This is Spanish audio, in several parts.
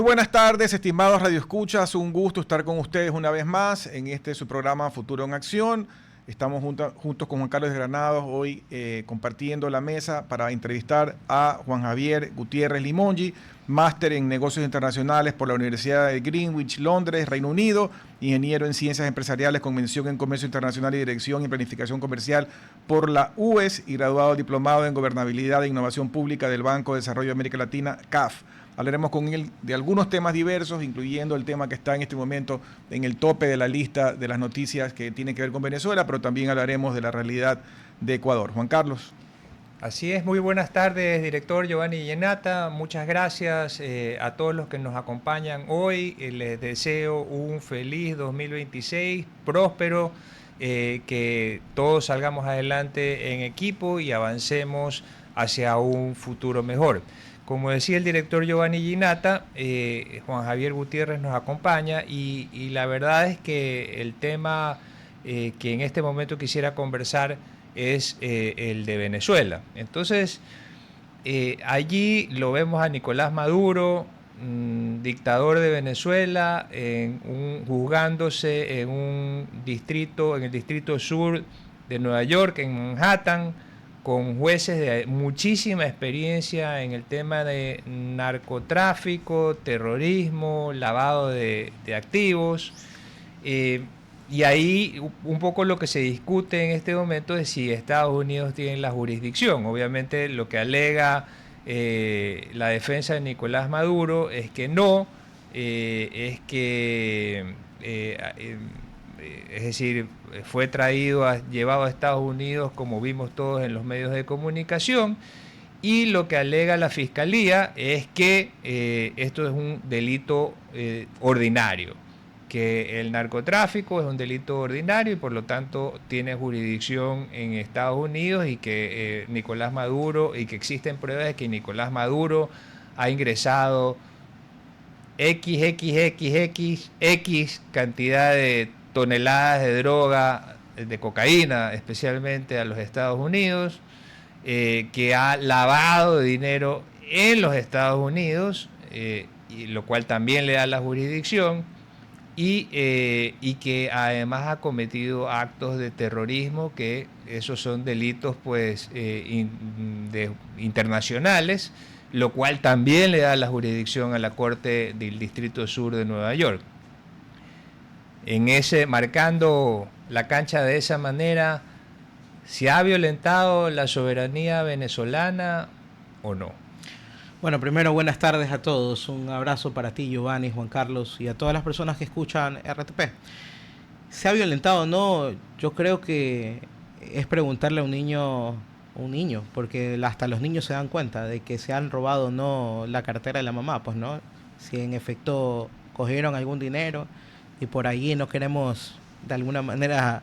Muy buenas tardes, estimados radioescuchas. Un gusto estar con ustedes una vez más en su programa Futuro en Acción. Estamos juntos con Juan Carlos de Granados hoy compartiendo la mesa para entrevistar a Juan Javier Gutiérrez Limongi, máster en negocios internacionales por la Universidad de Greenwich, Londres, Reino Unido, ingeniero en ciencias empresariales con mención en comercio internacional y dirección y planificación comercial por la UES y graduado diplomado en gobernabilidad e innovación pública del Banco de Desarrollo de América Latina, CAF. Hablaremos con él de algunos temas diversos, incluyendo el tema que está en este momento en el tope de la lista de las noticias que tienen que ver con Venezuela, pero también hablaremos de la realidad de Ecuador. Juan Carlos. Así es, muy buenas tardes, director Giovanni Llenata. Muchas gracias a todos los que nos acompañan hoy. Les deseo un feliz 2026, próspero, que todos salgamos adelante en equipo y avancemos hacia un futuro mejor. Como decía el director Giovanni Llenata, Juan Javier Gutiérrez nos acompaña y la verdad es que el tema que en este momento quisiera conversar es el de Venezuela. Entonces, allí lo vemos a Nicolás Maduro, dictador de Venezuela, juzgándose en el distrito sur de Nueva York, en Manhattan, con jueces de muchísima experiencia en el tema de narcotráfico, terrorismo, lavado de activos. Y ahí un poco lo que se discute en este momento es si Estados Unidos tiene la jurisdicción. Obviamente lo que alega la defensa de Nicolás Maduro es que no, es decir, fue llevado a Estados Unidos, como vimos todos en los medios de comunicación, y lo que alega la Fiscalía es que esto es un delito ordinario, que el narcotráfico es un delito ordinario y por lo tanto tiene jurisdicción en Estados Unidos y que Nicolás Maduro, y que existen pruebas de que Nicolás Maduro ha ingresado X cantidad de toneladas de droga, de cocaína especialmente, a los Estados Unidos, que ha lavado dinero en los Estados Unidos, y lo cual también le da la jurisdicción, y que además ha cometido actos de terrorismo, que esos son delitos pues internacionales, lo cual también le da la jurisdicción a la Corte del Distrito Sur de Nueva York. Marcando la cancha de esa manera, ¿se ha violentado la soberanía venezolana o no? Bueno, primero buenas tardes a todos. Un abrazo para ti, Giovanni, Juan Carlos, y a todas las personas que escuchan RTP. ¿Se ha violentado o no? Yo creo que es preguntarle a un niño, porque hasta los niños se dan cuenta de que se han robado o no la cartera de la mamá, pues no. Si en efecto cogieron algún dinero y por ahí no queremos de alguna manera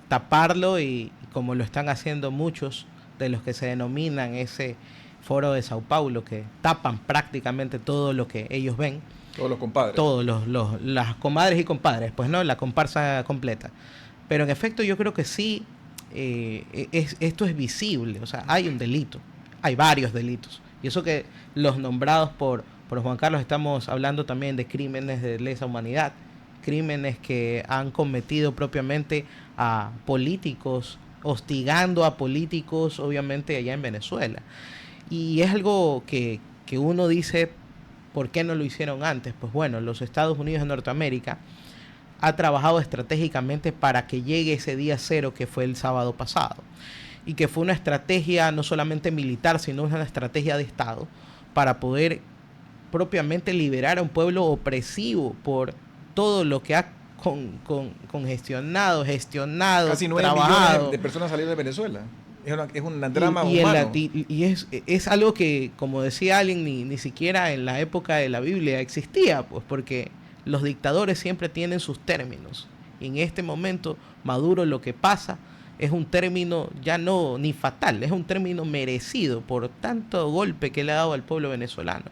taparlo, y como lo están haciendo muchos de los que se denominan ese Foro de Sao Paulo, que tapan prácticamente todo lo que ellos ven. Todos los compadres. Todos las comadres y compadres, pues no, la comparsa completa. Pero en efecto yo creo que sí, esto es visible, o sea, hay un delito, hay varios delitos. Y eso que los nombrados por Juan Carlos, estamos hablando también de crímenes de lesa humanidad, crímenes que han cometido propiamente a políticos, hostigando a políticos, obviamente allá en Venezuela. Y es algo que uno dice, ¿por qué no lo hicieron antes? Pues bueno, los Estados Unidos de Norteamérica ha trabajado estratégicamente para que llegue ese día cero, que fue el sábado pasado, y que fue una estrategia no solamente militar, sino una estrategia de Estado para poder propiamente liberar a un pueblo opresivo por todo lo que ha gestionado, casi 9 trabajado. millones de personas salieron de Venezuela. Es un drama humano. Y es algo que, como decía alguien, ni siquiera en la época de la Biblia existía, pues porque los dictadores siempre tienen sus términos. Y en este momento, Maduro, lo que pasa es un término ya no ni fatal, es un término merecido por tanto golpe que le ha dado al pueblo venezolano.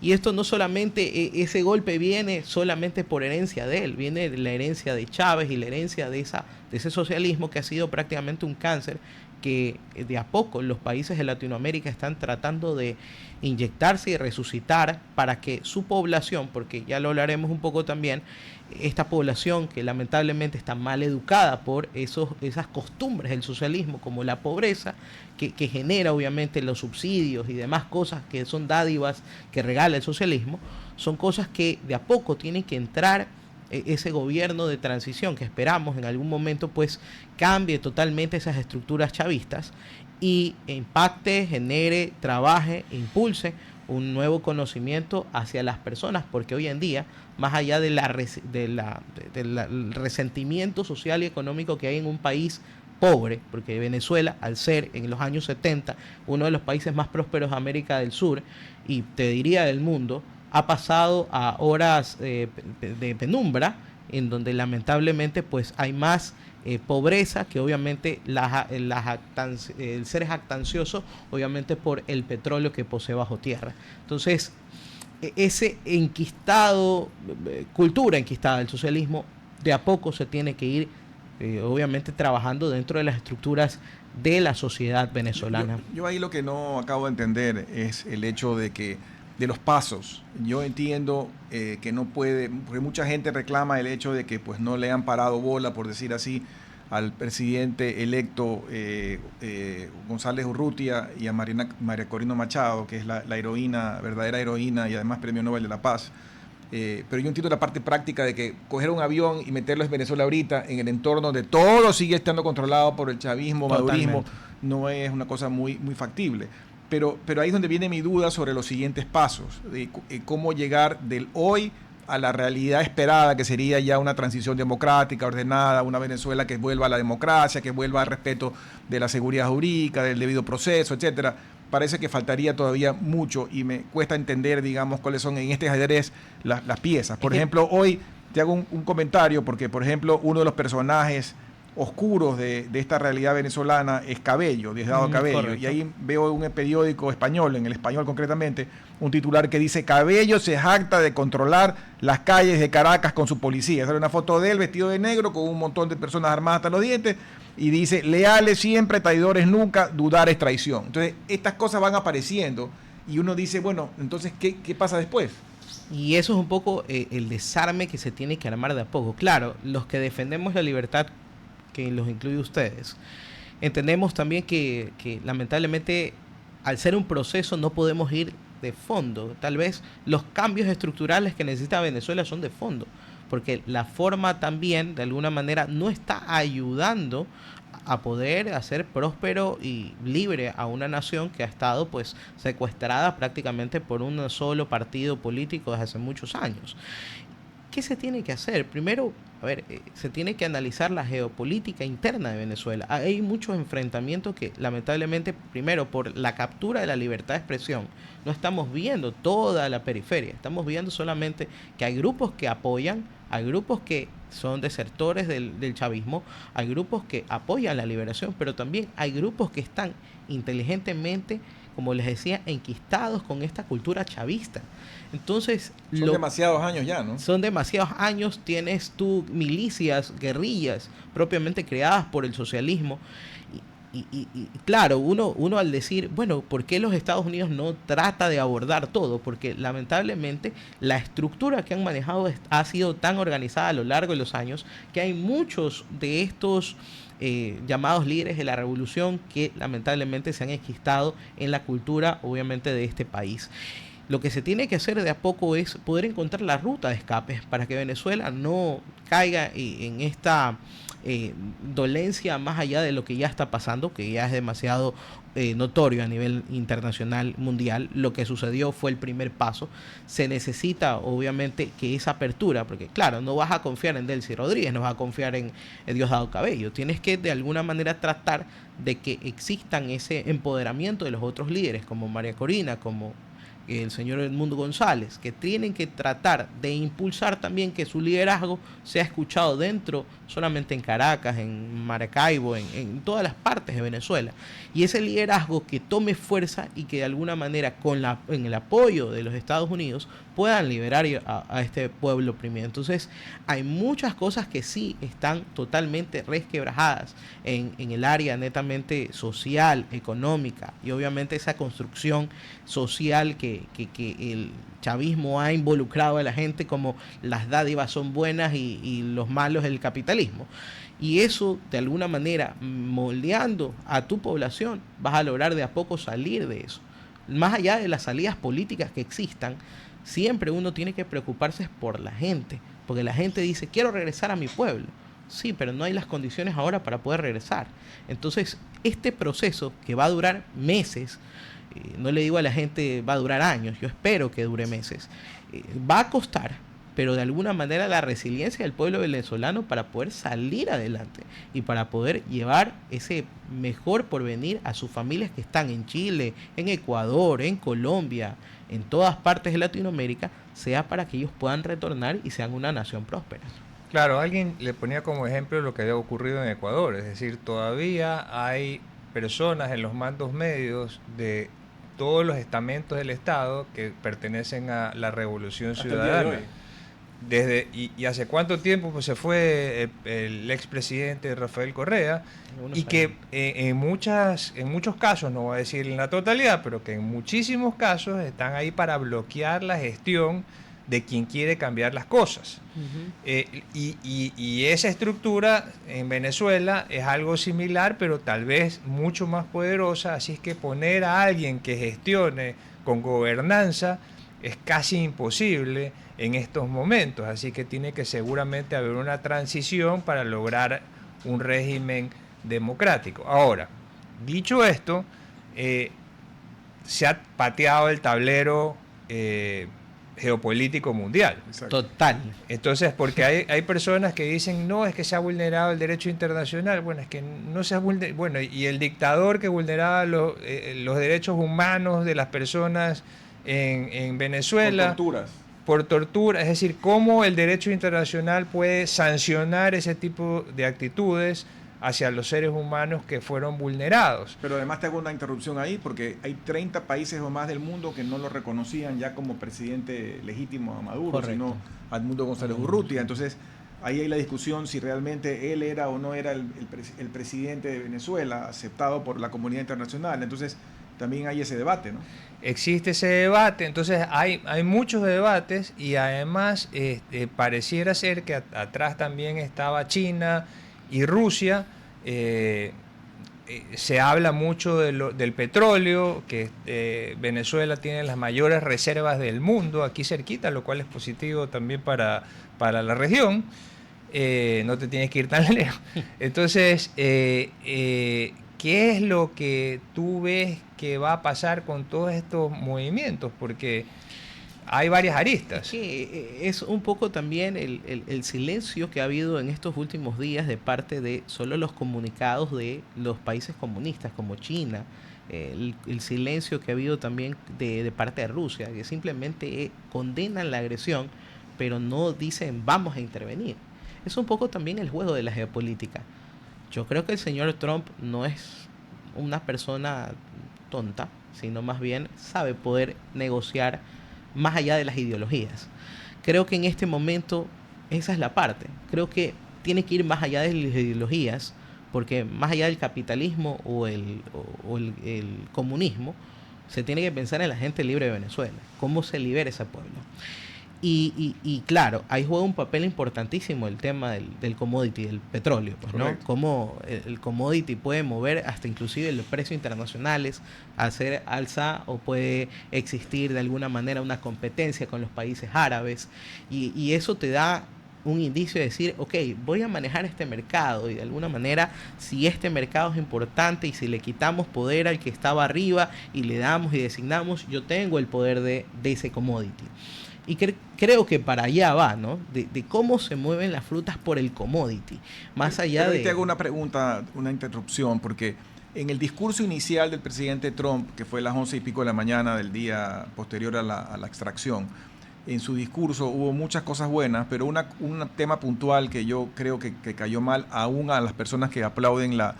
Y esto no solamente, ese golpe viene solamente por herencia de él, viene de la herencia de Chávez y la herencia de ese socialismo que ha sido prácticamente un cáncer que de a poco los países de Latinoamérica están tratando de inyectarse y resucitar para que su población, porque ya lo hablaremos un poco también, esta población que lamentablemente está mal educada por esas costumbres del socialismo, como la pobreza, que genera obviamente los subsidios y demás cosas que son dádivas que regala el socialismo, son cosas que de a poco tienen que entrar ese gobierno de transición que esperamos en algún momento pues cambie totalmente esas estructuras chavistas y impacte, genere, trabaje, impulse un nuevo conocimiento hacia las personas, porque hoy en día, más allá del resentimiento social y económico que hay en un país pobre, porque Venezuela, al ser en los años 70 uno de los países más prósperos de América del Sur y te diría del mundo, ha pasado a horas de penumbra, en donde lamentablemente pues hay más pobreza que obviamente el ser jactancioso, obviamente por el petróleo que posee bajo tierra. Entonces, ese cultura enquistada del socialismo, de a poco se tiene que ir obviamente trabajando dentro de las estructuras de la sociedad venezolana. Yo ahí lo que no acabo de entender es el hecho de los pasos. Yo entiendo que no puede, porque mucha gente reclama el hecho de que pues no le han parado bola, por decir así, al presidente electo González Urrutia y a María Corina Machado, que es la heroína, verdadera heroína y además Premio Nobel de la Paz. Pero yo entiendo la parte práctica de que coger un avión y meterlo en Venezuela ahorita, en el entorno donde todo sigue estando controlado por el chavismo, madurismo, no es una cosa muy, muy factible. Pero ahí es donde viene mi duda sobre los siguientes pasos, de cómo llegar del hoy a la realidad esperada, que sería ya una transición democrática, ordenada, una Venezuela que vuelva a la democracia, que vuelva al respeto de la seguridad jurídica, del debido proceso, etcétera. Parece que faltaría todavía mucho y me cuesta entender, digamos, cuáles son en este ajedrez las piezas. Por ejemplo, hoy te hago un comentario, porque, por ejemplo, uno de los personajes oscuros de esta realidad venezolana es Cabello, Diosdado Cabello. Correcto. Y ahí veo un periódico español, en El Español concretamente, un titular que dice: Cabello se jacta de controlar las calles de Caracas con su policía. Sale una foto de él vestido de negro con un montón de personas armadas hasta los dientes y dice: leales siempre, traidores nunca, dudar es traición. Entonces estas cosas van apareciendo y uno dice, bueno, entonces ¿qué pasa después? Y eso es un poco el desarme que se tiene que armar de a poco. Claro, los que defendemos la libertad, que los incluye ustedes, entendemos también que lamentablemente al ser un proceso no podemos ir de fondo. Tal vez los cambios estructurales que necesita Venezuela son de fondo, porque la forma también de alguna manera no está ayudando a poder hacer próspero y libre a una nación que ha estado pues secuestrada prácticamente por un solo partido político desde hace muchos años. ¿Qué se tiene que hacer? Primero, se tiene que analizar la geopolítica interna de Venezuela. Hay muchos enfrentamientos que lamentablemente, primero, por la captura de la libertad de expresión, no estamos viendo toda la periferia. Estamos viendo solamente que hay grupos que apoyan, hay grupos que son desertores del chavismo, hay grupos que apoyan la liberación, pero también hay grupos que están inteligentemente, como les decía, enquistados con esta cultura chavista. Entonces, son demasiados años ya, ¿no? Son demasiados años. Tienes tú milicias, guerrillas propiamente creadas por el socialismo. Y claro, uno al decir, bueno, ¿por qué los Estados Unidos no trata de abordar todo? Porque lamentablemente la estructura que han manejado ha sido tan organizada a lo largo de los años que hay muchos de estos llamados líderes de la revolución que lamentablemente se han enquistado en la cultura, obviamente, de este país. Lo que se tiene que hacer de a poco es poder encontrar la ruta de escape para que Venezuela no caiga en esta dolencia más allá de lo que ya está pasando, que ya es demasiado notorio a nivel internacional, mundial. Lo que sucedió fue el primer paso. Se necesita obviamente que esa apertura, porque claro, no vas a confiar en Delcy Rodríguez, no vas a confiar en Diosdado Cabello. Tienes que de alguna manera tratar de que existan ese empoderamiento de los otros líderes, como María Corina, como el señor Edmundo González, que tienen que tratar de impulsar también que su liderazgo sea escuchado dentro, solamente en Caracas, en Maracaibo, en todas las partes de Venezuela. Y ese liderazgo que tome fuerza y que de alguna manera en el apoyo de los Estados Unidos puedan liberar a este pueblo oprimido. Entonces hay muchas cosas que sí están totalmente resquebrajadas en el área netamente social, económica y obviamente esa construcción social que el chavismo ha involucrado a la gente, como las dádivas son buenas y los malos el capitalismo. Y eso, de alguna manera, moldeando a tu población, vas a lograr de a poco salir de eso. Más allá de las salidas políticas que existan, siempre uno tiene que preocuparse por la gente, porque la gente dice, quiero regresar a mi pueblo. Sí, pero no hay las condiciones ahora para poder regresar. Entonces, este proceso que va a durar meses, no le digo a la gente va a durar años, yo espero que dure meses, va a costar, pero de alguna manera la resiliencia del pueblo venezolano para poder salir adelante y para poder llevar ese mejor porvenir a sus familias que están en Chile, en Ecuador, en Colombia, en todas partes de Latinoamérica, sea para que ellos puedan retornar y sean una nación próspera. Claro, alguien le ponía como ejemplo lo que había ocurrido en Ecuador, es decir, todavía hay personas en los mandos medios de todos los estamentos del Estado que pertenecen a la Revolución Ciudadana. ¿Y hace cuánto tiempo pues se fue el expresidente Rafael Correa? Y que en muchos casos, no voy a decir en la totalidad, pero que en muchísimos casos están ahí para bloquear la gestión de quien quiere cambiar las cosas. Y esa estructura en Venezuela es algo similar, pero tal vez mucho más poderosa, así es que poner a alguien que gestione con gobernanza es casi imposible en estos momentos, así que tiene que seguramente haber una transición para lograr un régimen democrático. Ahora, dicho esto, se ha pateado el tablero geopolítico mundial. Exacto. Total. Entonces, porque hay personas que dicen, no, es que se ha vulnerado el derecho internacional. Bueno, es que no se ha vulnerado. Bueno, y el dictador que vulneraba los derechos humanos de las personas en Venezuela. Por tortura. Es decir, cómo el derecho internacional puede sancionar ese tipo de actitudes hacia los seres humanos que fueron vulnerados. Pero además te hago una interrupción ahí, porque hay 30 países o más del mundo que no lo reconocían ya como presidente legítimo a Maduro, correcto, sino a Edmundo González Urrutia. Entonces, ahí hay la discusión si realmente él era o no era el presidente de Venezuela, aceptado por la comunidad internacional. Entonces, también hay ese debate, ¿no? Existe ese debate, entonces hay muchos debates y además pareciera ser que atrás también estaba China y Rusia. Se habla mucho del petróleo, que Venezuela tiene las mayores reservas del mundo aquí cerquita, lo cual es positivo también para la región. No te tienes que ir tan lejos. Entonces, ¿qué es lo que tú ves que va a pasar con todos estos movimientos? Porque hay varias aristas. Es un poco también el silencio que ha habido en estos últimos días de parte de solo los comunicados de los países comunistas como China, el silencio que ha habido también de parte de Rusia, que simplemente condenan la agresión, pero no dicen vamos a intervenir. Es un poco también el juego de la geopolítica. Yo creo que el señor Trump no es una persona tonta, sino más bien sabe poder negociar más allá de las ideologías. Creo que en este momento esa es la parte. Creo que tiene que ir más allá de las ideologías, porque más allá del capitalismo o el comunismo, se tiene que pensar en la gente libre de Venezuela, cómo se libera ese pueblo. Y claro, ahí juega un papel importantísimo el tema del commodity, del petróleo, pues, ¿no? Cómo el commodity puede mover hasta inclusive los precios internacionales, hacer alza, o puede existir de alguna manera una competencia con los países árabes, y eso te da un indicio de decir, ok, voy a manejar este mercado, y de alguna manera, si este mercado es importante y si le quitamos poder al que estaba arriba y le damos y designamos, yo tengo el poder de ese commodity. Y creo que para allá va, ¿no? De cómo se mueven las frutas por el commodity. Más allá pero te hago una pregunta, una interrupción, porque En el discurso inicial del presidente Trump, que fue a las 11:00 de la mañana del día posterior a la extracción, en su discurso hubo muchas cosas buenas, pero un tema puntual que yo creo que cayó mal aún a las personas que aplauden la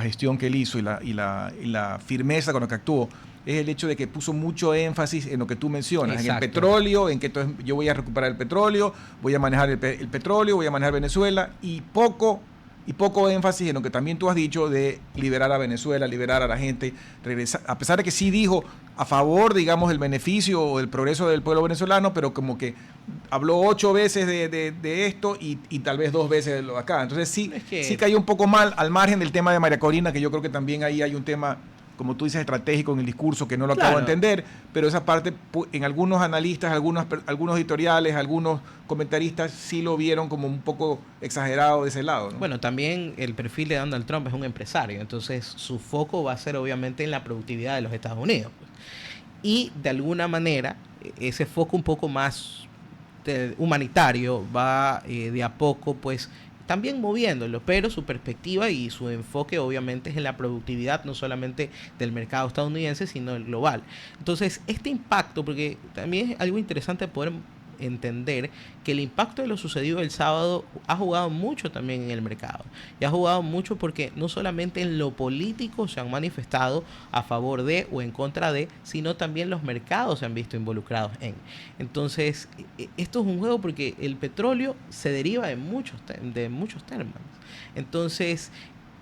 gestión que él hizo y la firmeza con la que actuó, es el hecho de que puso mucho énfasis en lo que tú mencionas, Exacto. en el petróleo, en que entonces yo voy a recuperar el petróleo, voy a manejar el petróleo, voy a manejar Venezuela, y poco énfasis en lo que también tú has dicho de liberar a Venezuela, liberar a la gente, regresar, a pesar de que sí dijo a favor, digamos, del beneficio o del progreso del pueblo venezolano, pero como que habló 8 veces de esto y tal vez 2 veces de lo de acá. Entonces sí cayó un poco mal, al margen del tema de María Corina, que yo creo que también ahí hay un tema, como tú dices, estratégico en el discurso, que no lo acabo de entender, pero esa parte, en algunos analistas, algunos editoriales, algunos comentaristas sí lo vieron como un poco exagerado de ese lado, ¿no? Bueno, también el perfil de Donald Trump es un empresario, entonces su foco va a ser obviamente en la productividad de los Estados Unidos. Y de alguna manera, ese foco un poco más humanitario va de a poco, pues, también moviéndolo, pero su perspectiva y su enfoque obviamente es en la productividad no solamente del mercado estadounidense, sino el global. Entonces, este impacto, porque también es algo interesante poder entender que el impacto de lo sucedido el sábado ha jugado mucho también en el mercado, y ha jugado mucho porque no solamente en lo político se han manifestado a favor de o en contra de, sino también los mercados se han visto involucrados en. Entonces, esto es un juego porque el petróleo se deriva de muchos términos. Entonces,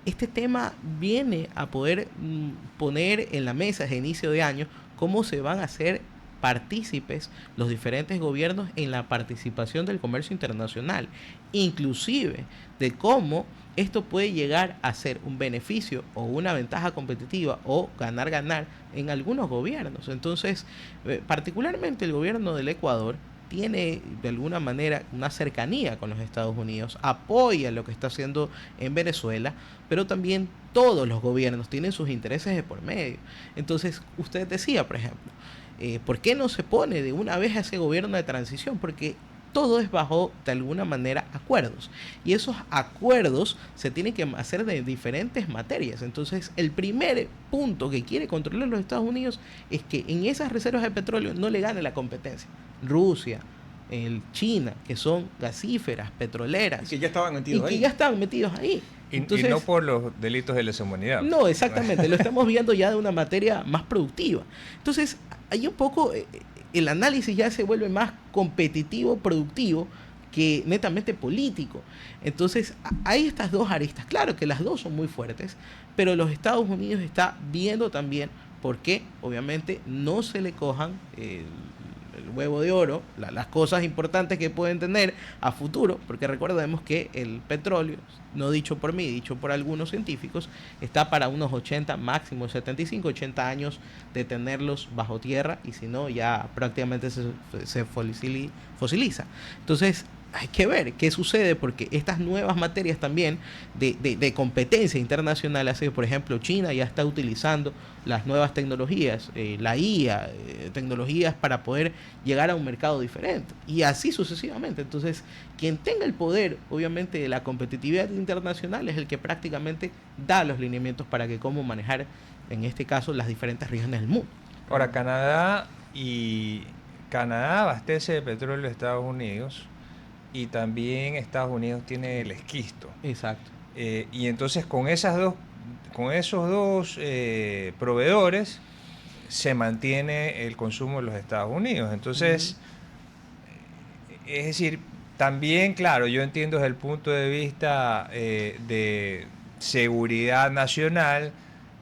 este tema viene a poder poner en la mesa desde inicio de año cómo se van a hacer partícipes los diferentes gobiernos en la participación del comercio internacional, inclusive de cómo esto puede llegar a ser un beneficio o una ventaja competitiva o ganar en algunos gobiernos. Entonces, particularmente el gobierno del Ecuador tiene de alguna manera una cercanía con los Estados Unidos, apoya lo que está haciendo en Venezuela, pero también todos los gobiernos tienen sus intereses de por medio. Entonces, usted decía, por ejemplo, ¿por qué no se pone de una vez a ese gobierno de transición? Porque todo es bajo, de alguna manera, acuerdos. Y esos acuerdos se tienen que hacer de diferentes materias. Entonces, el primer punto que quiere controlar los Estados Unidos es que en esas reservas de petróleo no le gane la competencia. Rusia, China, que son gasíferas, petroleras. Y que ya estaban metidos ahí. Entonces, y no por los delitos de lesa humanidad. No, exactamente. Lo estamos viendo ya de una materia más productiva. Entonces, hay un poco, el análisis ya se vuelve más competitivo, productivo, que netamente político. Entonces, hay estas dos aristas. Claro que las dos son muy fuertes, pero los Estados Unidos está viendo también por qué, obviamente, no se le cojan el huevo de oro, las cosas importantes que pueden tener a futuro, porque recordemos que el petróleo, no dicho por mí, dicho por algunos científicos, está para unos 80, máximo 75, 80 años de tenerlos bajo tierra, y si no, ya prácticamente se fosiliza. Entonces, hay que ver qué sucede, porque estas nuevas materias también de competencia internacional, así por ejemplo China ya está utilizando las nuevas tecnologías, la IA, tecnologías para poder llegar a un mercado diferente, y así sucesivamente. Entonces, quien tenga el poder, obviamente, de la competitividad internacional es el que prácticamente da los lineamientos para que cómo manejar, en este caso, las diferentes regiones del mundo. Ahora, Canadá abastece de petróleo a Estados Unidos, y también Estados Unidos tiene el esquisto. Exacto. Y entonces con esos dos proveedores se mantiene el consumo de los Estados Unidos. Entonces, es decir, también, claro, yo entiendo desde el punto de vista de seguridad nacional,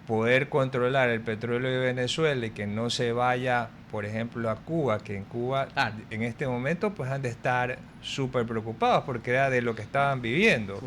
poder controlar el petróleo de Venezuela y que no se vaya, por ejemplo, a Cuba, que en Cuba en este momento pues han de estar súper preocupados porque era de lo que estaban viviendo.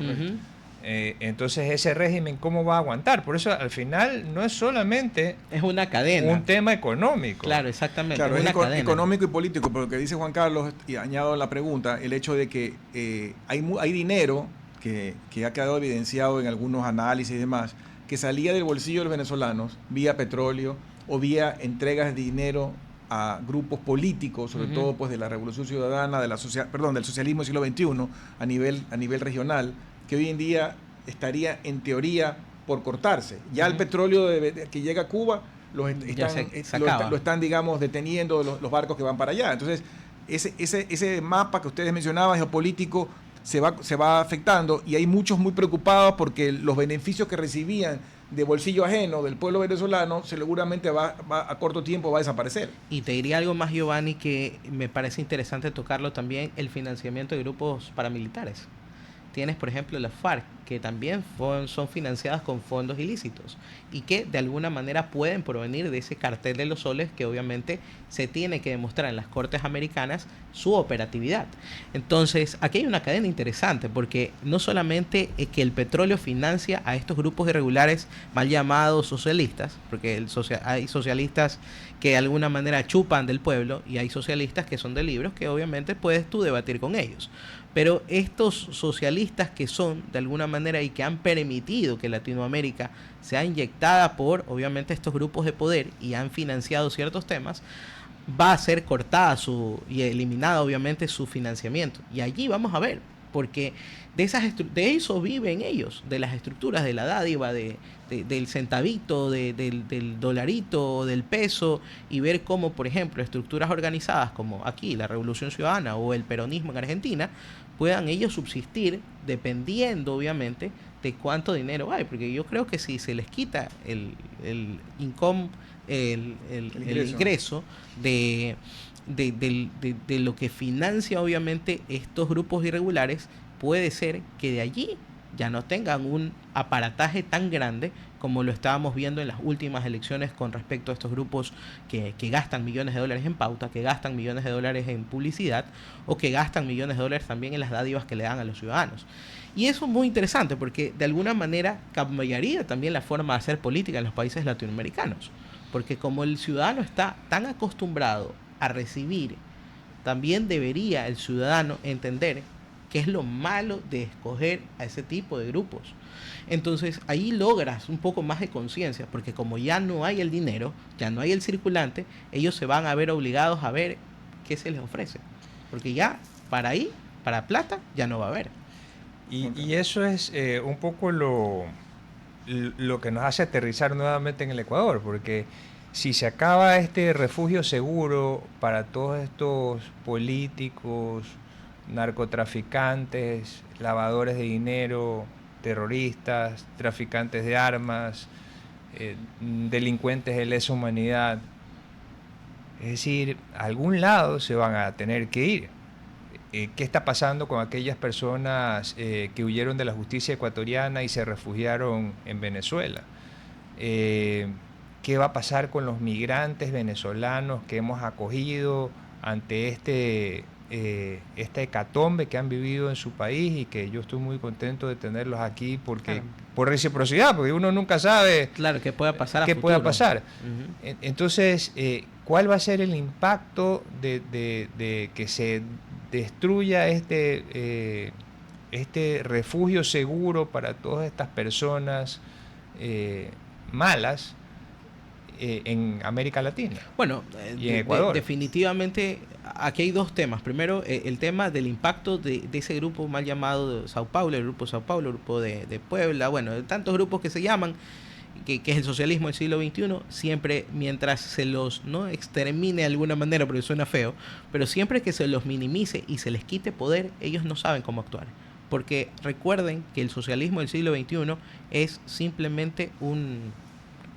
Entonces, ese régimen, ¿cómo va a aguantar? Por eso, al final, no es solamente es una cadena, un tema económico. Claro, exactamente. Claro, es económico y político, pero lo que dice Juan Carlos, y añado a la pregunta, el hecho de que hay dinero que ha quedado evidenciado en algunos análisis y demás, que salía del bolsillo de los venezolanos vía petróleo o vía entregas de dinero a grupos políticos, sobre todo pues de la Revolución Ciudadana, del socialismo del siglo XXI a nivel regional, que hoy en día estaría en teoría por cortarse. Ya el petróleo que llega a Cuba lo están, digamos, deteniendo los barcos que van para allá. Entonces, ese mapa que ustedes mencionaban, geopolítico, se va afectando, y hay muchos muy preocupados porque los beneficios que recibían de bolsillo ajeno del pueblo venezolano seguramente a corto tiempo va a desaparecer. Y te diría algo más, Giovanni, que me parece interesante tocarlo también: el financiamiento de grupos paramilitares. Tienes, por ejemplo, las FARC, que también son financiadas con fondos ilícitos y que de alguna manera pueden provenir de ese cartel de los soles, que obviamente se tiene que demostrar en las cortes americanas su operatividad. Entonces, aquí hay una cadena interesante, porque no solamente es que el petróleo financia a estos grupos irregulares mal llamados socialistas, porque hay socialistas que de alguna manera chupan del pueblo, y hay socialistas que son de libros, que obviamente puedes tú debatir con ellos. Pero estos socialistas que son de alguna manera y que han permitido que Latinoamérica sea inyectada por obviamente estos grupos de poder y han financiado ciertos temas, va a ser cortada y eliminada obviamente su financiamiento. Y allí vamos a ver, porque de eso viven ellos, de las estructuras, de la dádiva, del centavito, del dolarito, del peso, y ver cómo, por ejemplo, estructuras organizadas como aquí la Revolución Ciudadana o el peronismo en Argentina, puedan ellos subsistir dependiendo obviamente de cuánto dinero hay, porque yo creo que si se les quita el ingreso de lo que financia obviamente estos grupos irregulares, puede ser que de allí ya no tengan un aparataje tan grande como lo estábamos viendo en las últimas elecciones con respecto a estos grupos que gastan millones de dólares en pauta, que gastan millones de dólares en publicidad, o que gastan millones de dólares también en las dádivas que le dan a los ciudadanos. Y eso es muy interesante, porque de alguna manera cambiaría también la forma de hacer política en los países latinoamericanos, porque como el ciudadano está tan acostumbrado a recibir, también debería el ciudadano entender qué es lo malo de escoger a ese tipo de grupos. Entonces ahí logras un poco más de conciencia, porque como ya no hay el dinero, ya no hay el circulante, ellos se van a ver obligados a ver qué se les ofrece, porque ya para plata ya no va a haber. Y eso es un poco lo que nos hace aterrizar nuevamente en el Ecuador, porque si se acaba este refugio seguro para todos estos políticos, narcotraficantes, lavadores de dinero, terroristas, traficantes de armas, delincuentes de lesa humanidad, es decir, a algún lado se van a tener que ir. ¿Qué está pasando con aquellas personas que huyeron de la justicia ecuatoriana y se refugiaron en Venezuela? ¿Qué va a pasar con los migrantes venezolanos que hemos acogido ante esta hecatombe que han vivido en su país, y que yo estoy muy contento de tenerlos aquí porque por reciprocidad, porque uno nunca sabe qué pueda pasar qué pueda pasar. Uh-huh. Entonces, ¿cuál va a ser el impacto de que se destruya este refugio seguro para todas estas personas malas en América Latina? Bueno, y en Ecuador. Definitivamente aquí hay dos temas. Primero, el tema del impacto de ese grupo mal llamado Sao Paulo, el grupo Sao Paulo, el grupo de Puebla, bueno, de tantos grupos que se llaman, que es el socialismo del siglo XXI, siempre mientras se los no extermine de alguna manera, porque suena feo, pero siempre que se los minimice y se les quite poder, ellos no saben cómo actuar. Porque recuerden que el socialismo del siglo XXI es simplemente un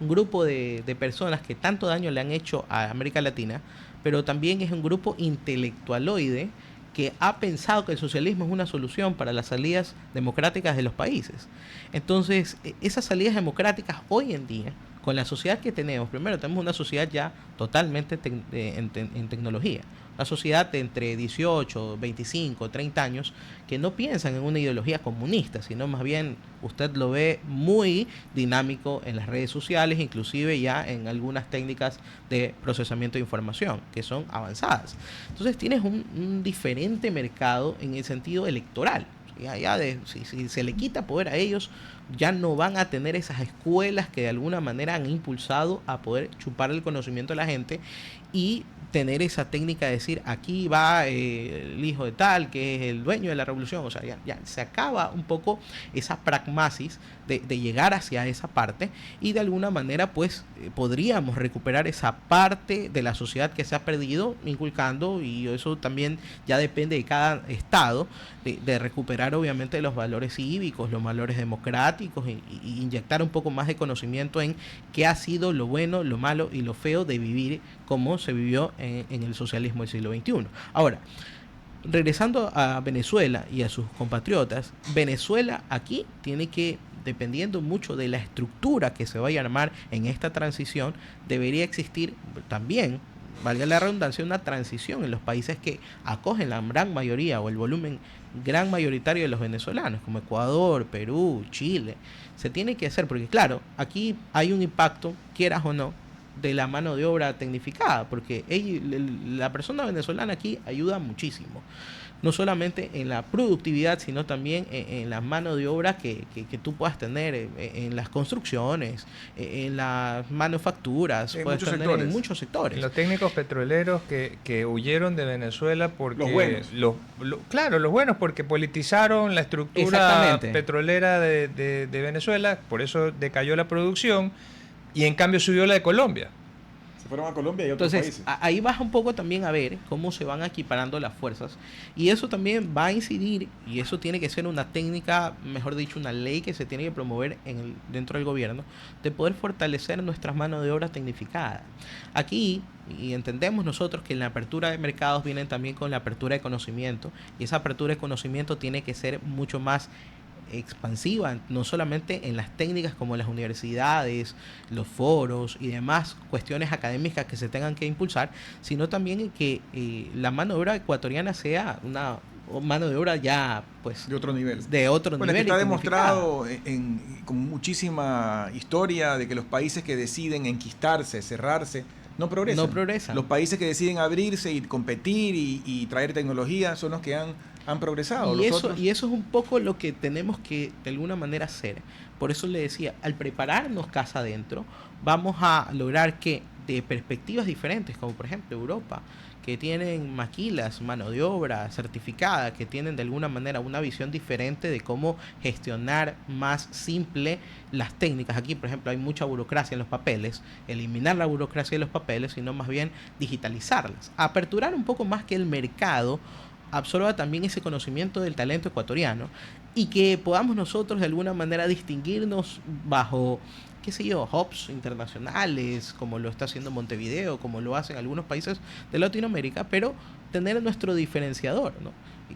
grupo de personas que tanto daño le han hecho a América Latina, pero también es un grupo intelectualoide que ha pensado que el socialismo es una solución para las salidas democráticas de los países. Entonces, esas salidas democráticas hoy en día, con la sociedad que tenemos, primero tenemos una sociedad ya totalmente en tecnología, una sociedad de entre 18, 25, 30 años que no piensan en una ideología comunista, sino más bien usted lo ve muy dinámico en las redes sociales, inclusive ya en algunas técnicas de procesamiento de información que son avanzadas. Entonces tienes un diferente mercado en el sentido electoral. Si se le quita poder a ellos, ya no van a tener esas escuelas que de alguna manera han impulsado a poder chupar el conocimiento de la gente, y tener esa técnica de decir, aquí va el hijo de tal, que es el dueño de la revolución. O sea, ya se acaba un poco esa pragmasis de llegar hacia esa parte, y de alguna manera pues podríamos recuperar esa parte de la sociedad que se ha perdido, inculcando, y eso también ya depende de cada estado, de recuperar obviamente los valores cívicos, los valores democráticos, y inyectar un poco más de conocimiento en qué ha sido lo bueno, lo malo y lo feo de vivir como se vivió en el socialismo del siglo XXI. Ahora, regresando a Venezuela y a sus compatriotas, Venezuela aquí tiene que, dependiendo mucho de la estructura que se vaya a armar en esta transición, debería existir también, valga la redundancia, una transición en los países que acogen la gran mayoría o el volumen gran mayoritario de los venezolanos, como Ecuador, Perú, Chile. Se tiene que hacer, porque claro, aquí hay un impacto, quieras o no, de la mano de obra tecnificada, porque la persona venezolana aquí ayuda muchísimo, no solamente en la productividad, sino también en la mano de obra que tú puedas tener en las construcciones, en las manufacturas, puedes tener en muchos sectores. Los técnicos petroleros que huyeron de Venezuela porque... Los buenos. Claro, los buenos, porque politizaron la estructura petrolera de Venezuela, por eso decayó la producción, y en cambio subió la de Colombia. Fueron a Colombia y otros países. Ahí vas un poco también a ver cómo se van equiparando las fuerzas, y eso también va a incidir, y eso tiene que ser una técnica, mejor dicho, una ley que se tiene que promover dentro del gobierno, de poder fortalecer nuestras manos de obra tecnificadas. Aquí, y entendemos nosotros que en la apertura de mercados vienen también con la apertura de conocimiento, y esa apertura de conocimiento tiene que ser mucho más expansiva, no solamente en las técnicas como las universidades, los foros y demás cuestiones académicas que se tengan que impulsar, sino también en que la mano de obra ecuatoriana sea una mano de obra ya pues de otro nivel. Nivel. Está demostrado con muchísima historia de que los países que deciden enquistarse, cerrarse, no progresan. Los países que deciden abrirse y competir y traer tecnología son los que han progresado. Y eso es un poco lo que tenemos que de alguna manera hacer. Por eso le decía, al prepararnos casa adentro, vamos a lograr que de perspectivas diferentes, como por ejemplo Europa, que tienen maquilas, mano de obra certificada, que tienen de alguna manera una visión diferente de cómo gestionar más simple las técnicas. Aquí, por ejemplo, hay mucha burocracia en los papeles, eliminar la burocracia de los papeles, sino más bien digitalizarlas, aperturar un poco más que el mercado absorba también ese conocimiento del talento ecuatoriano, y que podamos nosotros de alguna manera distinguirnos bajo, qué sé yo, hubs internacionales, como lo está haciendo Montevideo, como lo hacen algunos países de Latinoamérica, pero tener nuestro diferenciador, ¿no?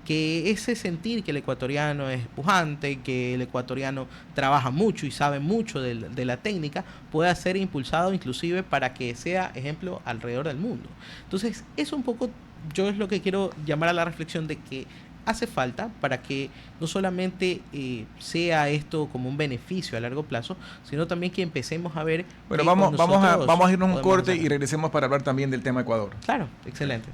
Que ese sentir que el ecuatoriano es pujante, que el ecuatoriano trabaja mucho y sabe mucho de la técnica, pueda ser impulsado inclusive para que sea ejemplo alrededor del mundo. Entonces, eso un poco yo es lo que quiero llamar a la reflexión de que hace falta para que no solamente sea esto como un beneficio a largo plazo, sino también que empecemos a ver... Bueno, vamos a irnos un corte y regresemos para hablar también del tema Ecuador. Claro, excelente.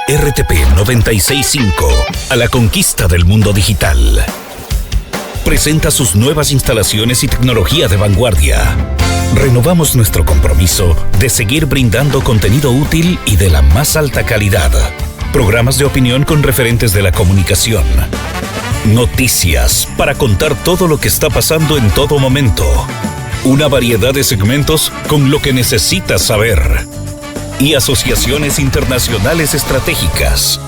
RTP 965, a la conquista del mundo digital. Presenta sus nuevas instalaciones y tecnología de vanguardia. Renovamos nuestro compromiso de seguir brindando contenido útil y de la más alta calidad. Programas de opinión con referentes de la comunicación. Noticias para contar todo lo que está pasando en todo momento. Una variedad de segmentos con lo que necesitas saber. Y asociaciones internacionales estratégicas.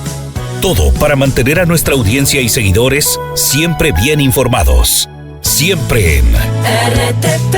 Todo para mantener a nuestra audiencia y seguidores siempre bien informados. Siempre en RTP.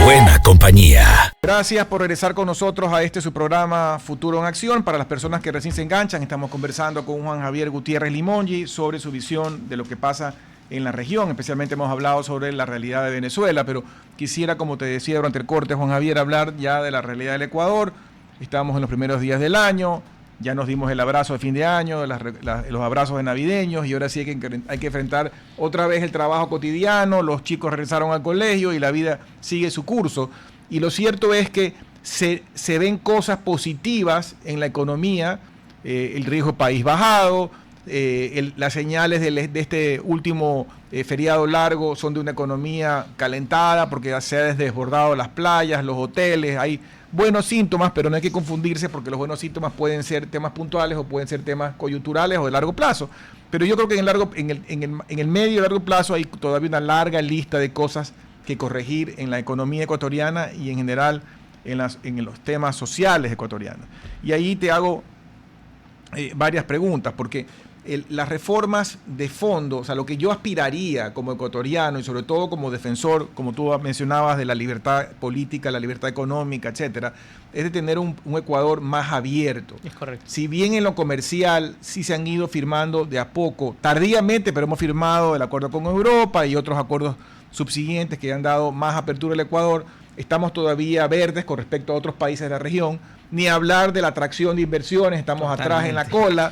Buena compañía. Gracias por regresar con nosotros a su programa Futuro en Acción. Para las personas que recién se enganchan, estamos conversando con Juan Javier Gutiérrez Limongi sobre su visión de lo que pasa en la región. Especialmente hemos hablado sobre la realidad de Venezuela, pero quisiera, como te decía durante el corte, Juan Javier, hablar ya de la realidad del Ecuador. Estamos en los primeros días del año, ya nos dimos el abrazo de fin de año, los abrazos de navideños, y ahora sí hay que enfrentar otra vez el trabajo cotidiano. Los chicos regresaron al colegio y la vida sigue su curso. Y lo cierto es que se ven cosas positivas en la economía, el riesgo país bajado, las señales de este último feriado largo son de una economía calentada porque se han desbordado las playas, los hoteles, hay buenos síntomas, pero no hay que confundirse porque los buenos síntomas pueden ser temas puntuales o pueden ser temas coyunturales o de largo plazo. Pero yo creo que en el medio y largo plazo hay todavía una larga lista de cosas que corregir en la economía ecuatoriana y en general en los temas sociales ecuatorianos. Y ahí te hago varias preguntas, porque las reformas de fondo, o sea, lo que yo aspiraría como ecuatoriano y sobre todo como defensor, como tú mencionabas, de la libertad política, la libertad económica, etcétera, es de tener un Ecuador más abierto. Es correcto. Si bien en lo comercial sí se han ido firmando de a poco, tardíamente, pero hemos firmado el acuerdo con Europa y otros acuerdos subsiguientes que han dado más apertura al Ecuador, estamos todavía verdes con respecto a otros países de la región, ni hablar de la atracción de inversiones, estamos atrás en la cola.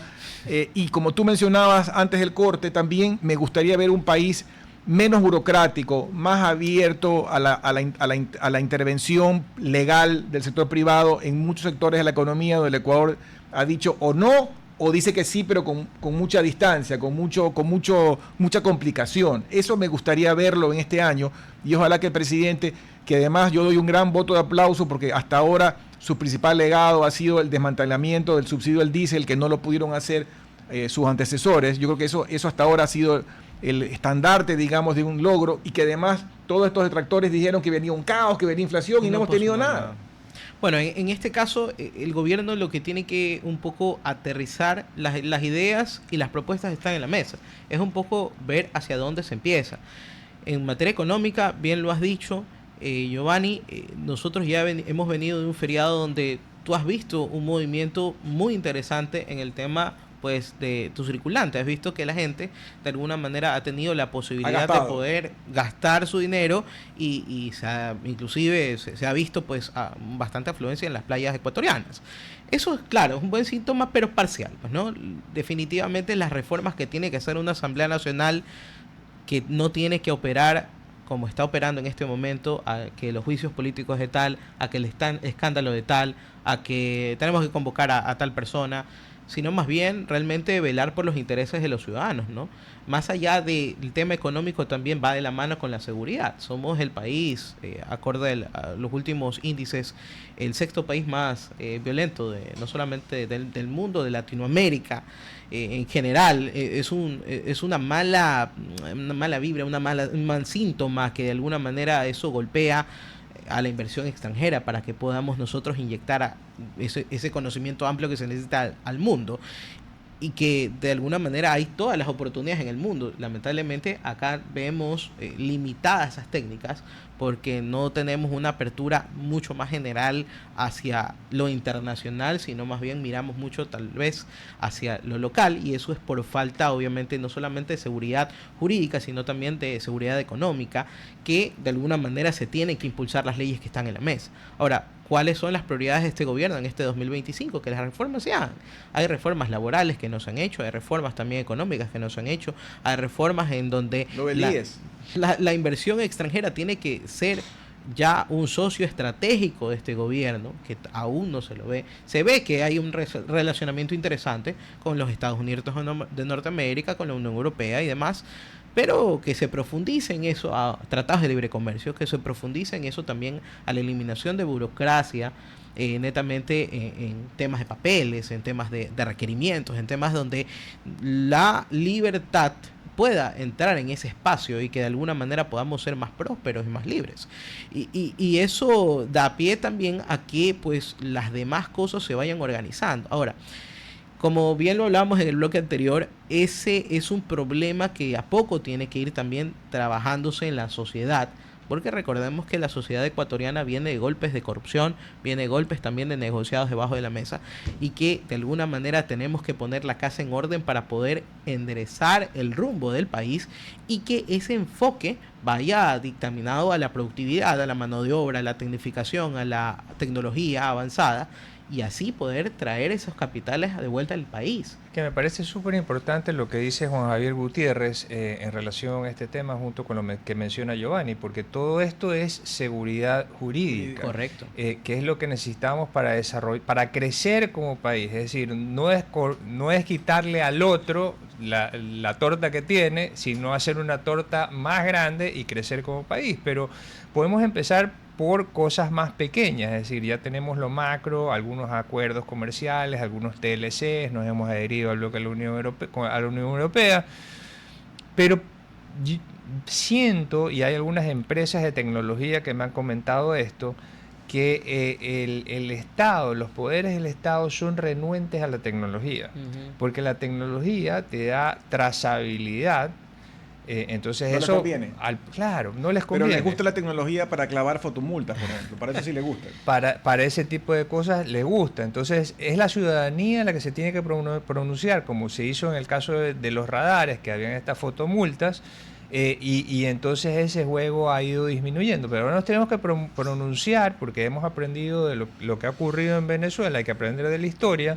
Y como tú mencionabas antes del corte, también me gustaría ver un país menos burocrático, más abierto a la intervención legal del sector privado en muchos sectores de la economía donde el Ecuador ha dicho o no, o dice que sí, pero con mucha distancia, con mucha complicación. Eso me gustaría verlo en este año y ojalá que el presidente, que además yo doy un gran voto de aplauso porque hasta ahora su principal legado ha sido el desmantelamiento del subsidio del diésel, que no lo pudieron hacer sus antecesores. Yo creo que eso hasta ahora ha sido el estandarte, digamos, de un logro, y que además todos estos detractores dijeron que venía un caos, que venía inflación, y no hemos tenido nada. Bueno, en este caso, el gobierno lo que tiene que un poco aterrizar las ideas y las propuestas están en la mesa. Es un poco ver hacia dónde se empieza. En materia económica, bien lo has dicho, Giovanni, nosotros ya hemos venido de un feriado donde tú has visto un movimiento muy interesante en el tema, pues, de tu circulante. Has visto que la gente de alguna manera ha tenido la posibilidad de poder gastar su dinero y inclusive se ha visto pues bastante afluencia en las playas ecuatorianas. Eso es claro, es un buen síntoma, pero parcial, pues, ¿no? Definitivamente las reformas que tiene que hacer una Asamblea Nacional, que no tiene que operar como está operando en este momento, a que los juicios políticos de tal, a que el escándalo de tal, a que tenemos que convocar a tal persona, sino más bien realmente velar por los intereses de los ciudadanos, ¿no? Más allá del tema económico, también va de la mano con la seguridad. Somos el país, acorde a los últimos índices, el sexto país más violento, no solamente del mundo, de Latinoamérica. En general, es una mala vibra, un mal síntoma que de alguna manera eso golpea a la inversión extranjera para que podamos nosotros inyectar ese conocimiento amplio que se necesita al mundo, y que de alguna manera hay todas las oportunidades en el mundo. Lamentablemente acá vemos limitadas esas técnicas porque no tenemos una apertura mucho más general hacia lo internacional, sino más bien miramos mucho tal vez hacia lo local, y eso es por falta obviamente no solamente de seguridad jurídica, sino también de seguridad económica, que de alguna manera se tienen que impulsar las leyes que están en la mesa. Ahora, ¿cuáles son las prioridades de este gobierno en este 2025? Que las reformas se hagan. Hay reformas laborales que no se han hecho, hay reformas también económicas que no se han hecho, hay reformas en donde la inversión extranjera tiene que ser ya un socio estratégico de este gobierno, que aún no se lo ve. Se ve que hay un relacionamiento interesante con los Estados Unidos de Norteamérica, con la Unión Europea y demás, pero que se profundice en eso, a tratados de libre comercio, que se profundice en eso también, a la eliminación de burocracia, netamente en temas de papeles, en temas de requerimientos, en temas donde la libertad pueda entrar en ese espacio y que de alguna manera podamos ser más prósperos y más libres. Y eso da pie también a que pues las demás cosas se vayan organizando. Ahora, como bien lo hablamos en el bloque anterior, ese es un problema que a poco tiene que ir también trabajándose en la sociedad, porque recordemos que la sociedad ecuatoriana viene de golpes de corrupción, viene de golpes también de negociados debajo de la mesa, y que de alguna manera tenemos que poner la casa en orden para poder enderezar el rumbo del país, y que ese enfoque vaya dictaminado a la productividad, a la mano de obra, a la tecnificación, a la tecnología avanzada, y así poder traer esos capitales de vuelta al país. Que me parece súper importante lo que dice Juan Javier Gutiérrez en relación a este tema, junto con lo que menciona Giovanni, porque todo esto es seguridad jurídica. Correcto. Que es lo que necesitamos para desarrollar, para crecer como país. Es decir, no es quitarle al otro la torta que tiene, sino hacer una torta más grande y crecer como país. Pero podemos empezar por cosas más pequeñas, es decir, ya tenemos lo macro, algunos acuerdos comerciales, algunos TLCs, nos hemos adherido al bloque de la Unión Europea, pero siento, y hay algunas empresas de tecnología que me han comentado esto, que el Estado, los poderes del Estado son renuentes a la tecnología, porque la tecnología te da trazabilidad. Entonces no eso les conviene. Claro, no les conviene. Pero les gusta la tecnología para clavar fotomultas, por ejemplo. Para eso sí les gusta. Para ese tipo de cosas les gusta. Entonces es la ciudadanía la que se tiene que pronunciar, como se hizo en el caso de los radares, que habían estas fotomultas, y entonces ese juego ha ido disminuyendo. Pero ahora nos tenemos que pronunciar, porque hemos aprendido de lo que ha ocurrido en Venezuela, hay que aprender de la historia.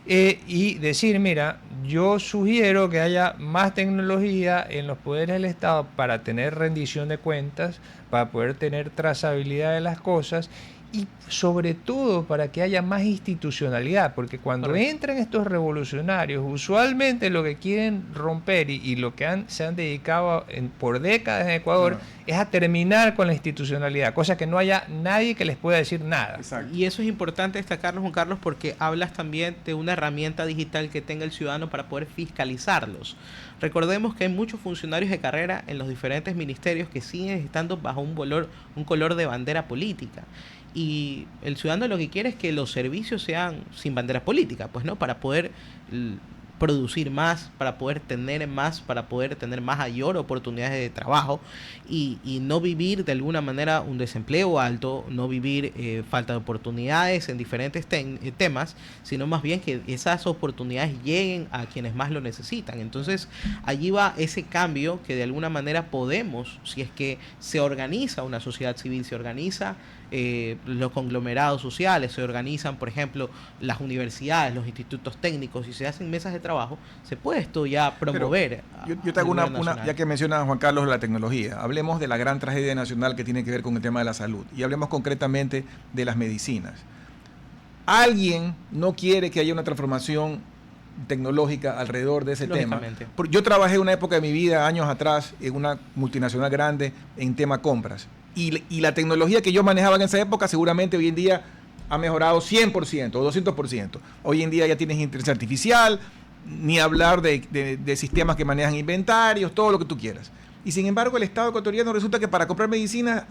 Y decir, mira, yo sugiero que haya más tecnología en los poderes del Estado para tener rendición de cuentas, para poder tener trazabilidad de las cosas y sobre todo para que haya más institucionalidad, porque cuando entran estos revolucionarios, usualmente lo que quieren romper y lo que se han dedicado por décadas en Ecuador es a terminar con la institucionalidad, cosa que no haya nadie que les pueda decir nada. Exacto. Y eso es importante destacarlo, Juan Carlos, porque hablas también de una herramienta digital que tenga el ciudadano para poder fiscalizarlos. Recordemos que hay muchos funcionarios de carrera en los diferentes ministerios que siguen estando bajo un color de bandera política. Y el ciudadano lo que quiere es que los servicios sean sin bandera política, pues no, para poder producir más, para poder tener mayor oportunidades de trabajo y no vivir de alguna manera un desempleo alto, no vivir falta de oportunidades en diferentes temas, sino más bien que esas oportunidades lleguen a quienes más lo necesitan. Entonces allí va ese cambio que de alguna manera podemos, si es que se organiza una sociedad civil, se organiza los conglomerados sociales, se organizan, por ejemplo, las universidades, los institutos técnicos y se hacen mesas de trabajo, se puede esto ya promover. Yo te hago una, ya que menciona Juan Carlos la tecnología, hablemos de la gran tragedia nacional que tiene que ver con el tema de la salud y hablemos concretamente de las medicinas. Alguien no quiere que haya una transformación tecnológica alrededor de ese tema. Yo trabajé una época de mi vida, años atrás, en una multinacional grande en tema compras. Y la tecnología que yo manejaba en esa época seguramente hoy en día ha mejorado 100% o 200%. Hoy en día ya tienes inteligencia artificial, ni hablar de sistemas que manejan inventarios, todo lo que tú quieras. Y sin embargo el Estado ecuatoriano resulta que para comprar medicinas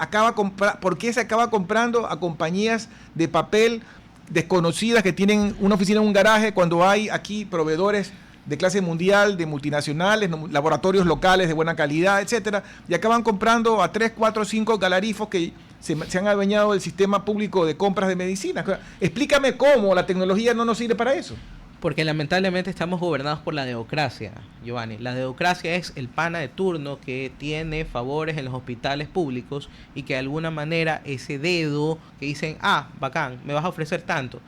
¿por qué se acaba comprando a compañías de papel desconocidas que tienen una oficina en un garaje cuando hay aquí proveedores de clase mundial, de multinacionales, laboratorios locales de buena calidad, etcétera, y acaban comprando a 3, 4, 5 galarifos que se han adueñado del sistema público de compras de medicinas? Explícame cómo la tecnología no nos sirve para eso. Porque lamentablemente estamos gobernados por la dedocracia, Giovanni. La dedocracia es el pana de turno que tiene favores en los hospitales públicos y que de alguna manera ese dedo que dicen, bacán, me vas a ofrecer tanto.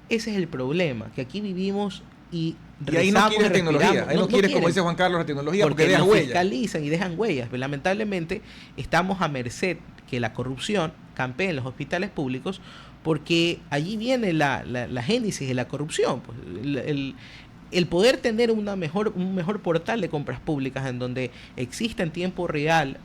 Ese es el problema, que aquí vivimos y ahí no quieres tecnología, ahí no quieres, como dice Juan Carlos, la tecnología porque dejan huellas. Fiscalizan y dejan huellas. Pero lamentablemente estamos a merced que la corrupción campee en los hospitales públicos, porque allí viene la génesis de la corrupción. Pues, el poder tener un mejor portal de compras públicas en donde exista en tiempo real,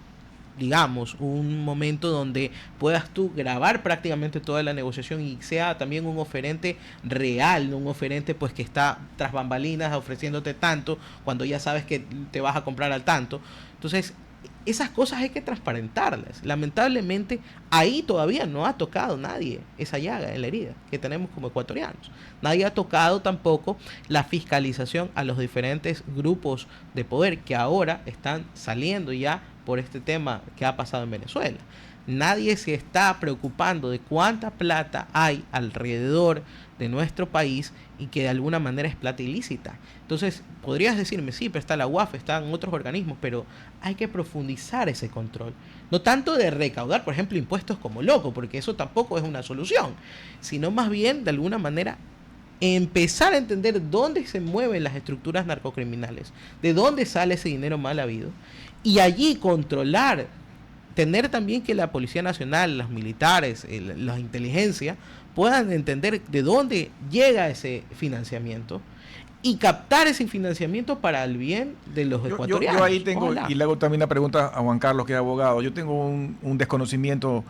digamos, un momento donde puedas tú grabar prácticamente toda la negociación y sea también un oferente real, no un oferente pues que está tras bambalinas ofreciéndote tanto cuando ya sabes que te vas a comprar al tanto. Entonces, esas cosas hay que transparentarlas. Lamentablemente, ahí todavía no ha tocado nadie esa llaga en la herida que tenemos como ecuatorianos. Nadie ha tocado tampoco la fiscalización a los diferentes grupos de poder que ahora están saliendo ya por este tema que ha pasado en Venezuela. Nadie se está preocupando de cuánta plata hay alrededor de nuestro país y que de alguna manera es plata ilícita. Entonces, podrías decirme, sí, pero está la UAF, están otros organismos, pero hay que profundizar ese control. No tanto de recaudar, por ejemplo, impuestos como loco, porque eso tampoco es una solución, sino más bien, de alguna manera, empezar a entender dónde se mueven las estructuras narcocriminales, de dónde sale ese dinero mal habido, y allí controlar, tener también que la Policía Nacional, los militares, la inteligencia, puedan entender de dónde llega ese financiamiento y captar ese financiamiento para el bien de los ecuatorianos. Yo ahí tengo, y le hago también la pregunta a Juan Carlos, que es abogado. Yo tengo un desconocimiento,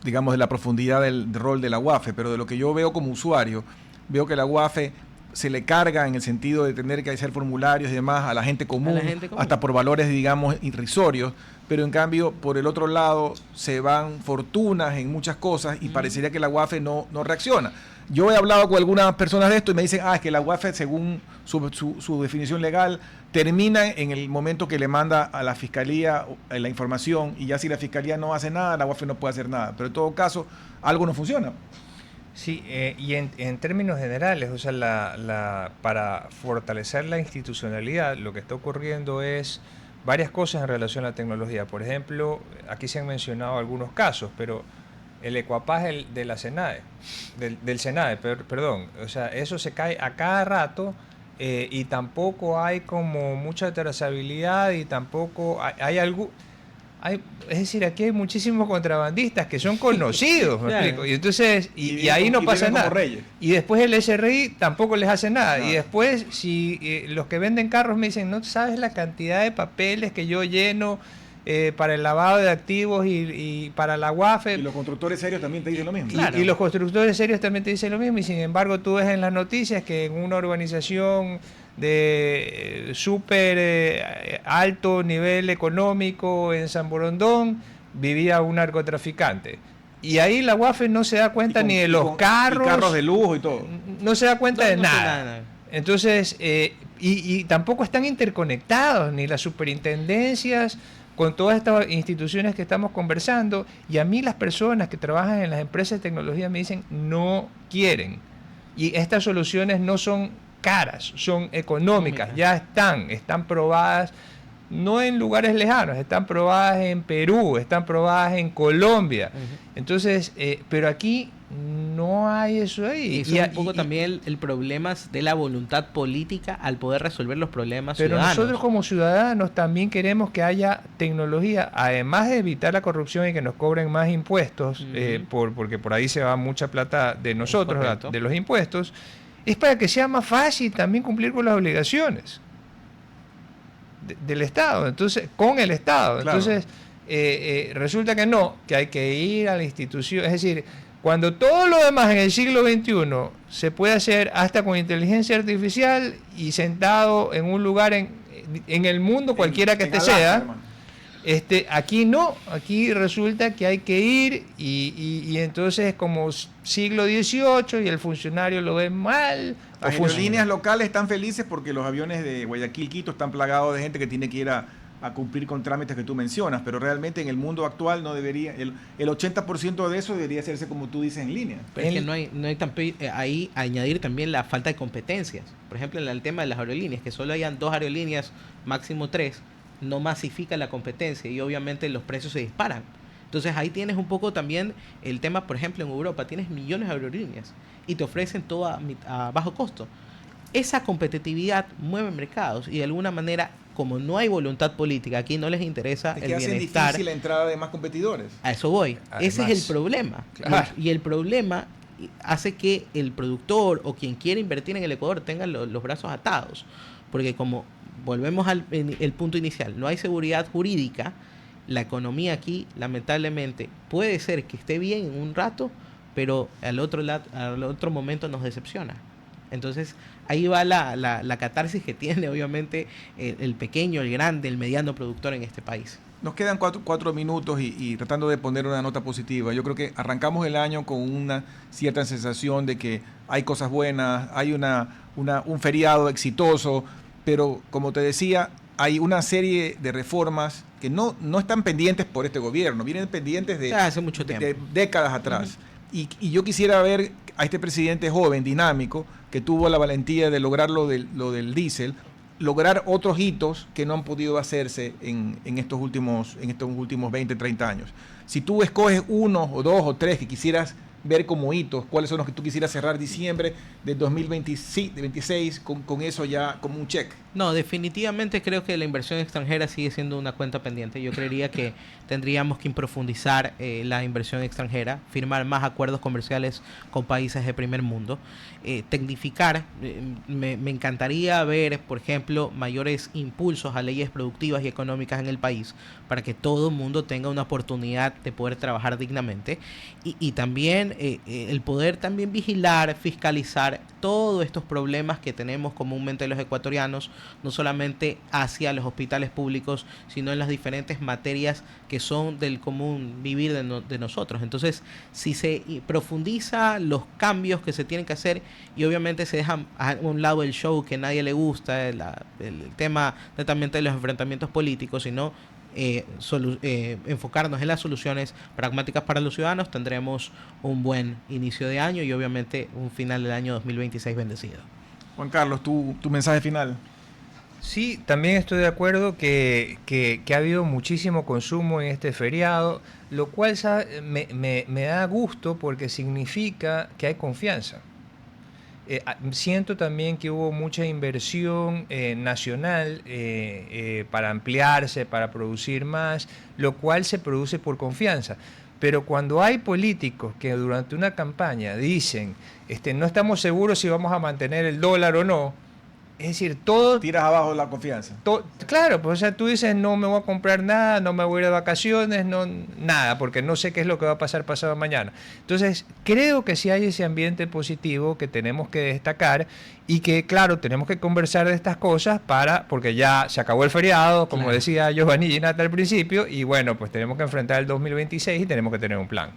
digamos, de la profundidad del rol de la UAFE, pero de lo que yo veo como usuario, veo que la UAFE se le carga en el sentido de tener que hacer formularios y demás a la gente común, hasta por valores, digamos, irrisorios, pero en cambio, por el otro lado, se van fortunas en muchas cosas y parecería que la UAFE no reacciona. Yo he hablado con algunas personas de esto y me dicen, es que la UAFE, según su definición legal, termina en el momento que le manda a la Fiscalía la información, y ya si la Fiscalía no hace nada, la UAFE no puede hacer nada. Pero en todo caso, algo no funciona. Sí, y en términos generales, o sea, para fortalecer la institucionalidad, lo que está ocurriendo es varias cosas en relación a la tecnología. Por ejemplo, aquí se han mencionado algunos casos, pero el ecuapaje de la SENAE, del SENAE, perdón, o sea, eso se cae a cada rato y tampoco hay como mucha trazabilidad y tampoco hay algo... es decir, aquí hay muchísimos contrabandistas que son conocidos, ¿me explico? Y entonces, y ahí no pasa nada. Y después el SRI tampoco les hace nada. Y después, si los que venden carros me dicen, no sabes la cantidad de papeles que yo lleno para el lavado de activos y para la UAFE. Y los constructores serios también te dicen lo mismo. Y los constructores serios también te dicen lo mismo. Y sin embargo, tú ves en las noticias que en una urbanización de súper alto nivel económico en San Borondón vivía un narcotraficante. Y ahí la UAFE no se da cuenta ni de los carros. Y carros de lujo y todo. No se da cuenta de nada. Entonces, y tampoco están interconectados, ni las superintendencias con todas estas instituciones que estamos conversando. Y a mí las personas que trabajan en las empresas de tecnología me dicen, no quieren. Y estas soluciones no son caras, son económicas, ya están probadas, no en lugares lejanos, están probadas en Perú, están probadas en Colombia. Entonces, pero aquí no hay eso ahí. Y es un poco también el problema de la voluntad política al poder resolver los problemas ciudadanos. Pero nosotros como ciudadanos también queremos que haya tecnología, además de evitar la corrupción y que nos cobren más impuestos, porque por ahí se va mucha plata de nosotros, de los impuestos, es para que sea más fácil también cumplir con las obligaciones del Estado, entonces, con el Estado. Claro. Entonces, resulta que hay que ir a la institución, es decir, cuando todo lo demás en el siglo XXI se puede hacer hasta con inteligencia artificial y sentado en un lugar en el mundo, cualquiera que te sea, aquí no, aquí resulta que hay que ir y entonces es como siglo XVIII y el funcionario lo ve mal. Las aerolíneas locales están felices porque los aviones de Guayaquil, Quito están plagados de gente que tiene que ir a cumplir con trámites que tú mencionas, pero realmente en el mundo actual no debería, el 80% de eso debería hacerse como tú dices en línea. Pero es que no hay ahí añadir también la falta de competencias. Por ejemplo, en el tema de las aerolíneas, que solo hayan 2 aerolíneas, máximo 3, no masifica la competencia y obviamente los precios se disparan. Entonces ahí tienes un poco también el tema, por ejemplo, en Europa tienes millones de aerolíneas y te ofrecen todo a bajo costo. Esa competitividad mueve mercados y de alguna manera, como no hay voluntad política, aquí no les interesa el bienestar. Es que hacen difícil la entrada de más competidores. A eso voy. Además, ese es el problema. Claro. Y el problema hace que el productor o quien quiere invertir en el Ecuador tenga los brazos atados. Porque como volvemos al punto inicial, no hay seguridad jurídica, la economía aquí lamentablemente puede ser que esté bien en un rato, pero al otro momento nos decepciona. Entonces ahí va la catarsis que tiene obviamente el pequeño, el grande, el mediano productor en este país. Nos quedan 4 minutos y tratando de poner una nota positiva. Yo creo que arrancamos el año con una cierta sensación de que hay cosas buenas, hay un feriado exitoso, pero como te decía, hay una serie de reformas que no están pendientes por este gobierno, vienen pendientes de hace mucho tiempo, de décadas atrás. Y yo quisiera ver a este presidente joven, dinámico, que tuvo la valentía de lograr lo del diésel, lograr otros hitos que no han podido hacerse en estos últimos 20, 30 años. Si tú escoges 1 o 2 o 3 que quisieras ver como hitos? ¿Cuáles son los que tú quisieras cerrar diciembre del 2026 con eso ya como un check? No, definitivamente creo que la inversión extranjera sigue siendo una cuenta pendiente. Yo creería que tendríamos que profundizar la inversión extranjera, firmar más acuerdos comerciales con países de primer mundo, tecnificar. Me encantaría ver, por ejemplo, mayores impulsos a leyes productivas y económicas en el país para que todo el mundo tenga una oportunidad de poder trabajar dignamente y también el poder también vigilar, fiscalizar todos estos problemas que tenemos comúnmente los ecuatorianos, no solamente hacia los hospitales públicos, sino en las diferentes materias que son del común vivir de nosotros. Entonces, si se profundiza los cambios que se tienen que hacer y obviamente se deja a un lado el show que a nadie le gusta, el tema netamente de los enfrentamientos políticos, sino enfocarnos en las soluciones pragmáticas para los ciudadanos, tendremos un buen inicio de año y obviamente un final del año 2026 bendecido. Juan Carlos, tu mensaje final. Sí, también estoy de acuerdo que ha habido muchísimo consumo en este feriado, lo cual me da gusto porque significa que hay confianza. Siento también que hubo mucha inversión nacional para ampliarse, para producir más, lo cual se produce por confianza. Pero cuando hay políticos que durante una campaña dicen no estamos seguros si vamos a mantener el dólar o no, es decir, todo... Tiras abajo la confianza. Claro, pues o sea, tú dices no me voy a comprar nada, no me voy a ir de vacaciones, nada, porque no sé qué es lo que va a pasar pasado mañana. Entonces, creo que sí hay ese ambiente positivo que tenemos que destacar y que, claro, tenemos que conversar de estas cosas porque ya se acabó el feriado, como decía Giovanni Ginata al principio, y bueno, pues tenemos que enfrentar el 2026 y tenemos que tener un plan.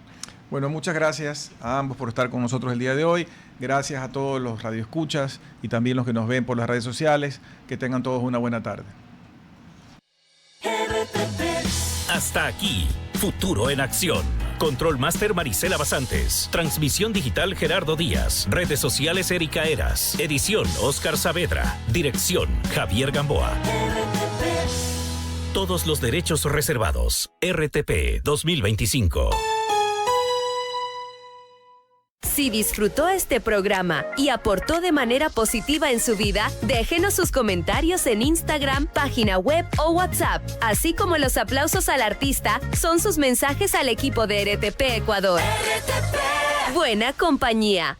Bueno, muchas gracias a ambos por estar con nosotros el día de hoy. Gracias a todos los radioescuchas y también los que nos ven por las redes sociales. Que tengan todos una buena tarde. Hasta aquí, Futuro en Acción. Control Master Marisela Basantes. Transmisión digital Gerardo Díaz. Redes sociales Erika Eras. Edición Oscar Saavedra. Dirección Javier Gamboa. Todos los derechos reservados. RTP 2025. Si disfrutó este programa y aportó de manera positiva en su vida, déjenos sus comentarios en Instagram, página web o WhatsApp, así como los aplausos al artista son sus mensajes al equipo de RTP Ecuador. RTP. Buena compañía.